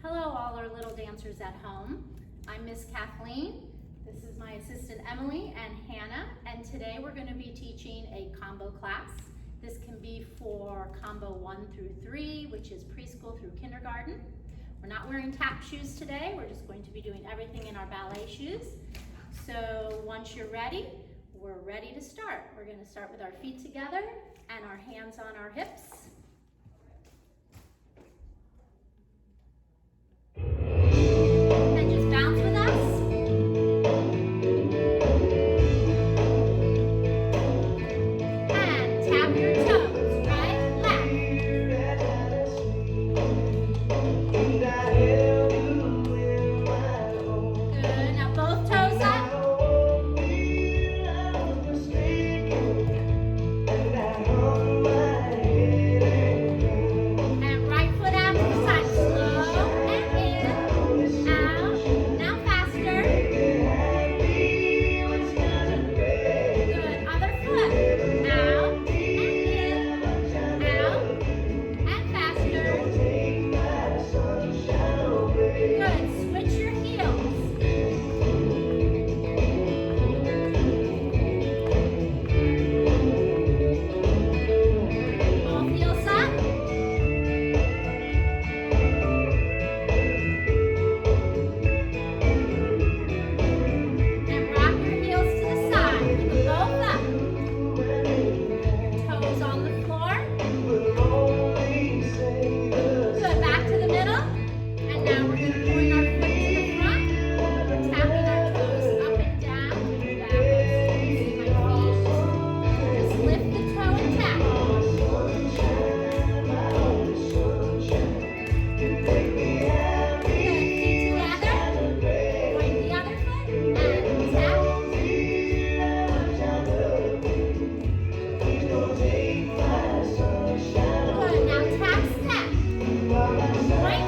Hello, all our little dancers at home. I'm Miss Kathleen. This is my assistant Emily and Hannah, and today we're going to be teaching a combo class. This can be for combo 1 through 3, which is preschool through kindergarten. We're not wearing tap shoes today. We're just going to be doing everything in our ballet shoes. So once you're ready, we're ready to start. We're going to start with our feet together and our hands on our hips. And just bounce with us. And tap your toes, right, left. Good, now both toes up. And right foot out to the side, slow and in, out, now faster. Good, other foot, out and in, out and faster. Good, switch your heels. Both heels up. And rock your heels to the side. Keep them both up. Toes on the floor. Good, back to the middle. And now we're going to point our foot to the front. We're tapping our toes up and down. Back up, so you see my feet. Just lift the toe and tap. Good, feet together. Point the other foot and tap. Good, now tap step. Point and point.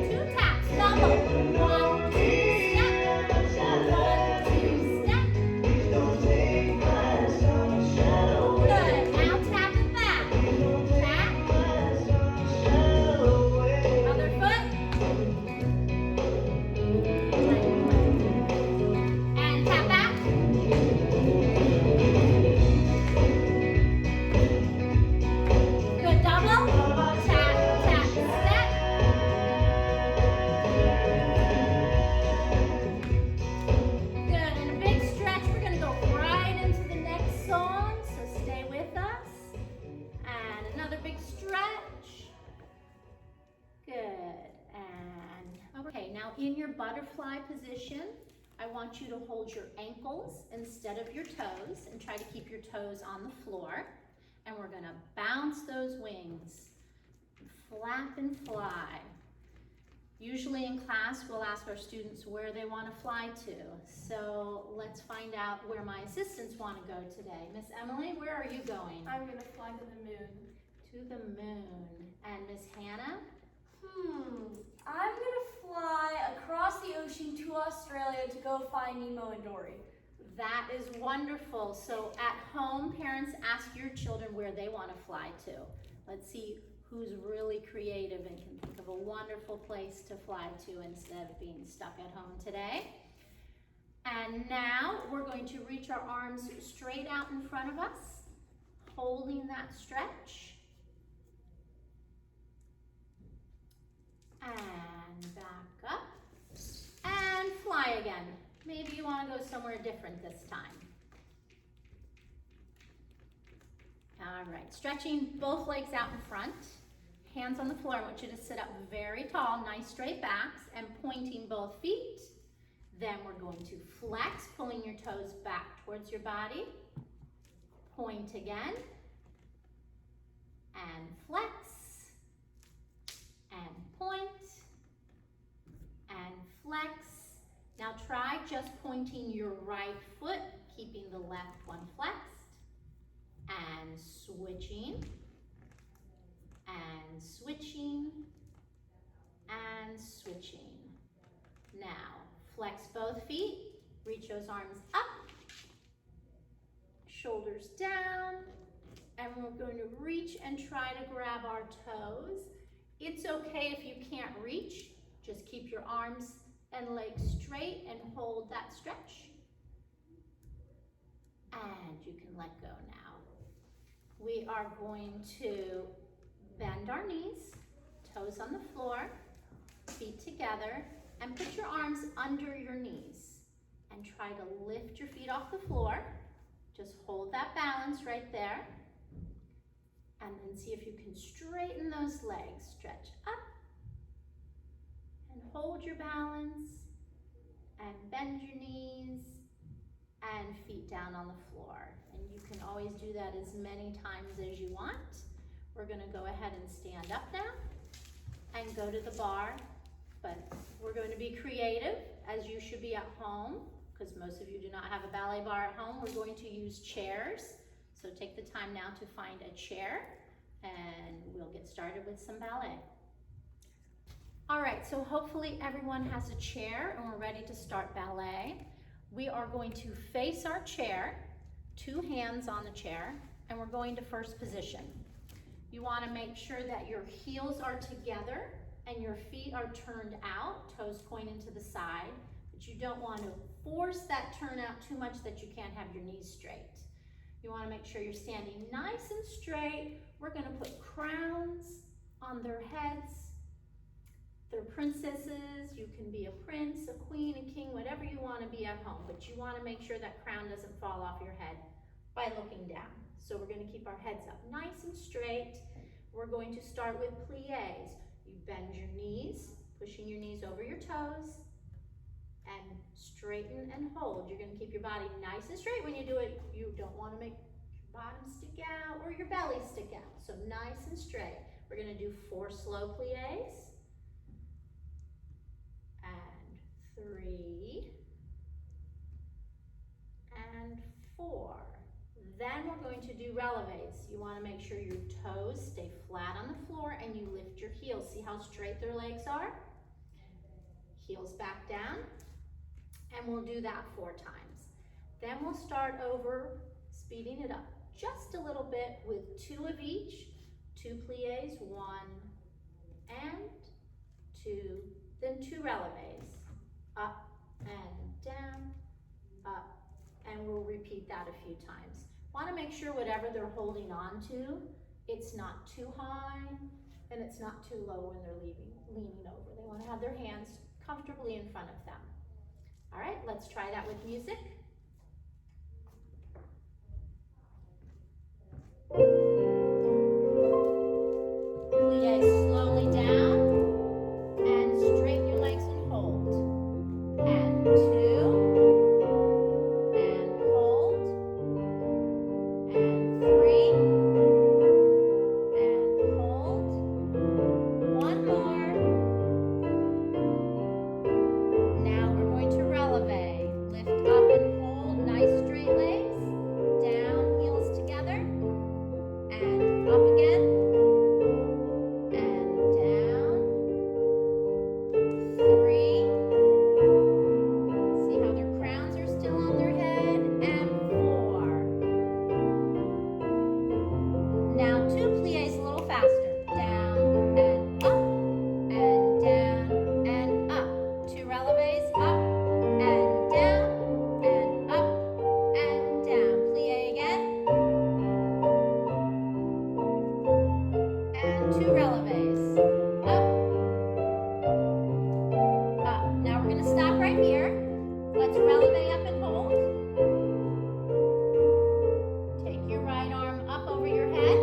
Two taps, double. 1, 2, step. 1, 2, step. Good, now tap it back. Tap. Other foot. And tap back. Good, double. Tap, tap, step. Good, and a big stretch. We're going to go right into the next song, so stay with us. And another big stretch. Good, and okay, now in your butterfly position, I want you to hold your ankles instead of your toes and try to keep your toes on the floor. And we're going to bounce those wings, flap and fly. Usually in class, we'll ask our students where they want to fly to. So let's find out where my assistants want to go today. Miss Emily, where are you going? I'm gonna fly to the moon. To the moon. And Miss Hannah? I'm gonna fly across the ocean to Australia to go find Nemo and Dory. That is wonderful. So at home, parents, ask your children where they want to fly to. Let's see who's really creative and can think of a wonderful place to fly to instead of being stuck at home today. And now we're going to reach our arms straight out in front of us, holding that stretch. And back up. And fly again. Maybe you want to go somewhere different this time. All right, stretching both legs out in front. Hands on the floor. I want you to sit up very tall, nice straight backs, and pointing both feet. Then we're going to flex, pulling your toes back towards your body. Point again. And flex. And point. And flex. Now try just pointing your right foot, keeping the left one flexed, and switching, and switching, and switching. Now, flex both feet, reach those arms up, shoulders down, and we're going to reach and try to grab our toes. It's okay if you can't reach, just keep your arms and legs straight and hold that stretch. And you can let go now. We are going to bend our knees, toes on the floor, feet together, and put your arms under your knees. And try to lift your feet off the floor. Just hold that balance right there. And then see if you can straighten those legs. Stretch up. And hold your balance. And bend your knees. And feet down on the floor. And you can always do that as many times as you want. We're going to go ahead and stand up now. And go to the bar. But we're going to be creative, as you should be at home, because most of you do not have a ballet bar at home. We're going to use chairs. So take the time now to find a chair, and we'll get started with some ballet. All right, so hopefully everyone has a chair, and we're ready to start ballet. We are going to face our chair, 2 hands on the chair, and we're going to first position. You want to make sure that your heels are together and your feet are turned out, toes pointing to the side, but you don't want to force that turn out too much that you can't have your knees straight. You want to make sure you're standing nice and straight. We're going to put crowns on their heads. They're princesses. You can be a prince, a queen, a king, whatever you want to be at home, but you want to make sure that crown doesn't fall off your head by looking down. So we're going to keep our heads up nice and straight. We're going to start with pliés. You bend your knees, pushing your knees over your toes, and straighten and hold. You're going to keep your body nice and straight when you do it. You don't want to make your bottom stick out or your belly stick out. So nice and straight. We're going to do 4 slow pliés. And 3. And 4. Then we're going to do relevés. You want to make sure your toes stay flat on the floor and you lift your heels. See how straight their legs are? Heels back down. And we'll do that 4 times. Then we'll start over, speeding it up just a little bit with 2 of each. 2 pliés, 1 and 2, then 2 relevés. Up and down, up, and we'll repeat that a few times. Want to make sure whatever they're holding on to, it's not too high and it's not too low when they're leaning over. They want to have their hands comfortably in front of them. All right, let's try that with music. Plie slowly down and straighten your legs and hold. And 2, and hold, and 3, and hold. 1 more. Now we're going to releve. Lift up and hold, nice straight legs. Down, heels together, and up again, and down. 3. See how their crowns are still on their head, and 4. Now 2 pliés a little faster. Down and up, and down and up. 2 relevés, up and down, and up and down. Plié again. And 2 relevés. Up, up. Now we're going to stop right here. Let's releve up and hold. Take your right arm up over your head.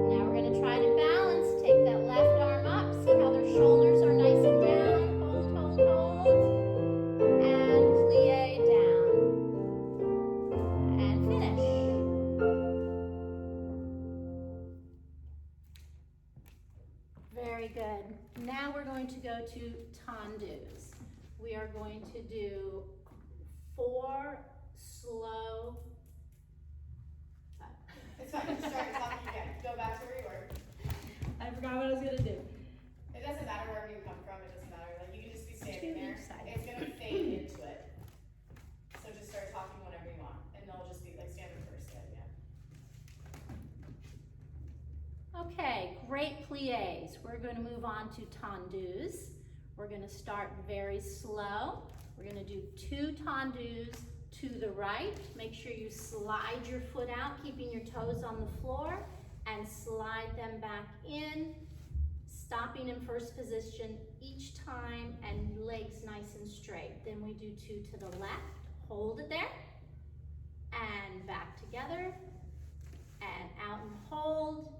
Now we're going to try to balance. Take that left arm up. See how their shoulders are nice and down. Hold, hold, hold. And plie down. And finish. Very good. Now we're going to go to Tandus. We are going to do 4 slow. It's fine. Just start talking again. Go back to where you were. I forgot what I was gonna do. It doesn't matter wherever you come from. It doesn't matter. Like you can just be standing To there. each side. It's gonna fade into it. So just start talking. plies. We're going to move on to tandus. We're going to start very slow. We're going to do 2 tandus to the right. Make sure you slide your foot out, keeping your toes on the floor, and slide them back in, stopping in first position each time, and legs nice and straight. Then we do 2 to the left. Hold it there, and back together, and out and hold,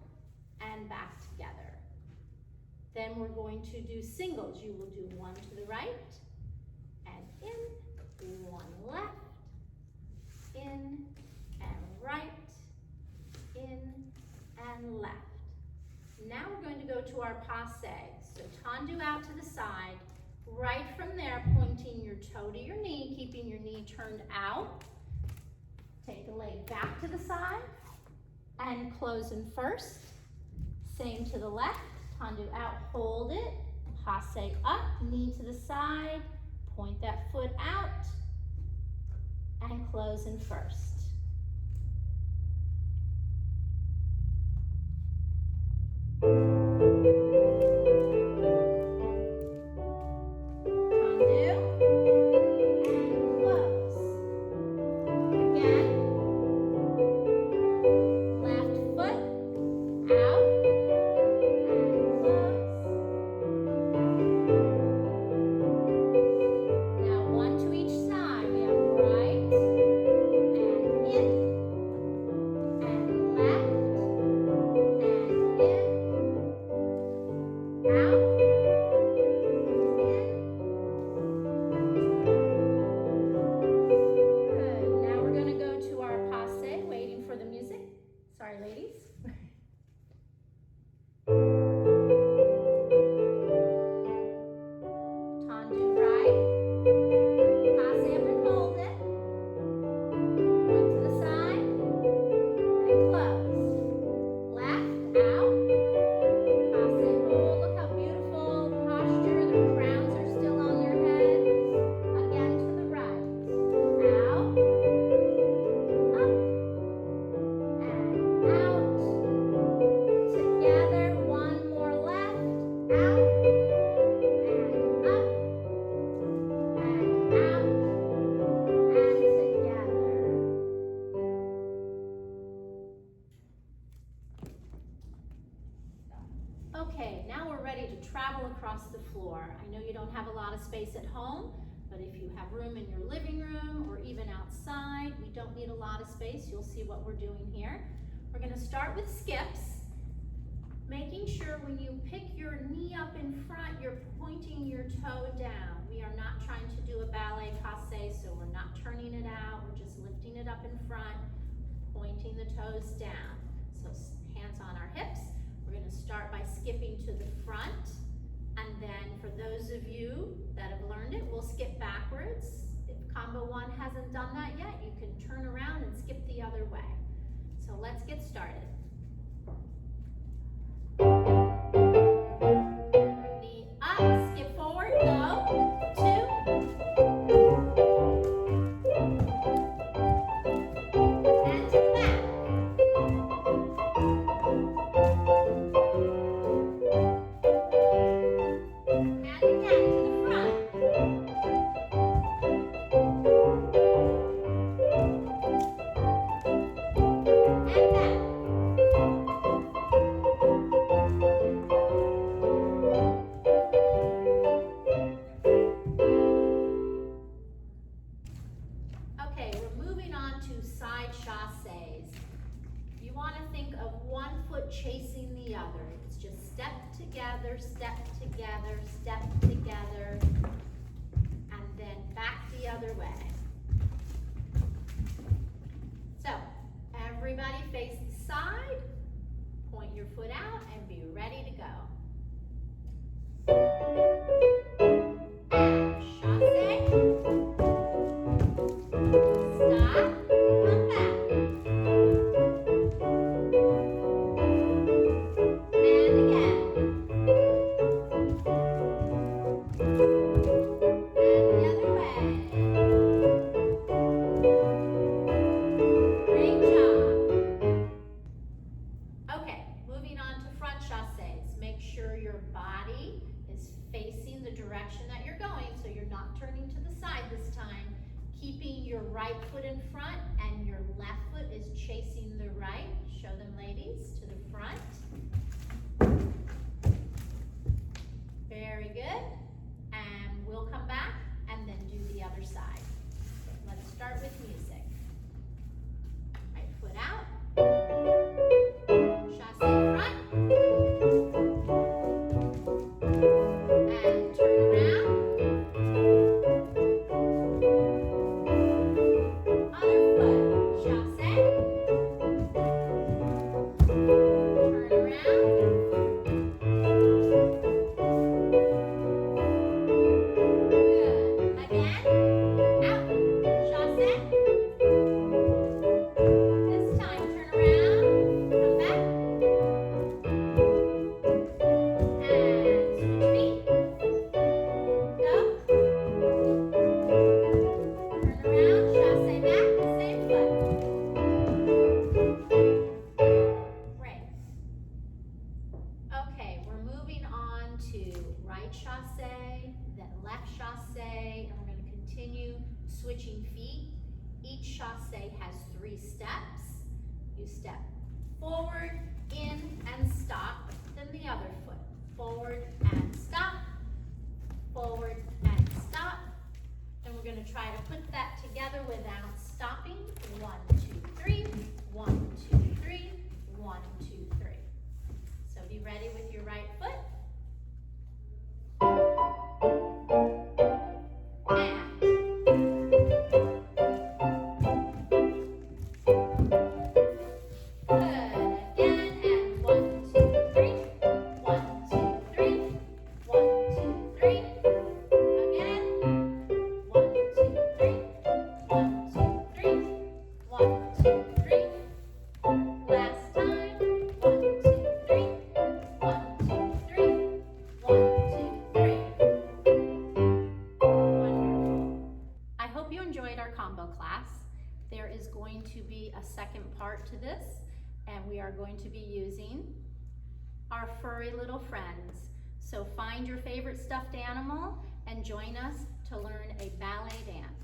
and back together. Then we're going to do singles. You will do 1 to the right, and in, 1 left, in, and right, in, and left. Now we're going to go to our passe. So Tandu out to the side. Right from there, pointing your toe to your knee, keeping your knee turned out. Take the leg back to the side and close in first. Same to the left. Tandu out, hold it. Passe up, knee to the side. Point that foot out and close in first. Okay, now we're ready to travel across the floor. I know you don't have a lot of space at home, but if you have room in your living room or even outside, we don't need a lot of space. You'll see what we're doing here. We're going to start with skips, making sure when you pick your knee up in front, you're pointing your toe down. We are not trying to do a ballet passe, so we're not turning it out. We're just lifting it up in front, pointing the toes down. So hands on our hips. We're going to start by skipping to the front, and then for those of you that have learned it, we'll skip backwards. If combo 1 hasn't done that yet, you can turn around and skip the other way. So let's get started. Knee up, skip forward, go, 2. And to the back. And again to the front. And back. Okay, we're moving on to side chasses. You want to think of one foot chasing the other. It's just step together, step together, step together, and then back the other way. So, everybody face the side, point your foot out, and be ready to go. And chasse. Stop, come back. And again. And the other way. Great job. Okay, moving on to front chasses. Make front and your left foot is chasing the right. Show them, ladies, to the front. Very good. And we'll come back and then do the other side. Let's start with music. Right foot out. Chassé front. And turn around. Other foot. Chassé. Turn around. Good. Again. Out. Chassé. This time, turn around. Come back. And switch feet. Go. Turn around. Chassé back. Same foot. Great. Okay, we're moving on to right chassé, then left chassé, and we're going to continue switching feet. Each chassé has 3 steps. You step forward, in, and stop. Then the other foot. Forward and stop. Forward and stop. And we're going to try to put that together without stopping. 1, 2, 3. 1, 2, 3. 1, 2, 3. So be ready with your right foot. And good. Again. And 1, 2, 3. 1, 2, 3. 1, 2, 3. Again. 1, 2, 3. 1, 2, 3. 1, 2, 3. Last time. 1, 2, 3. 1, 2, 3. 1, 2, 3. Wonderful. I hope you enjoyed our combo class. There is going to be a second part to this, and we are going to be using our furry little friends. So find your favorite stuffed animal and join us to learn a ballet dance.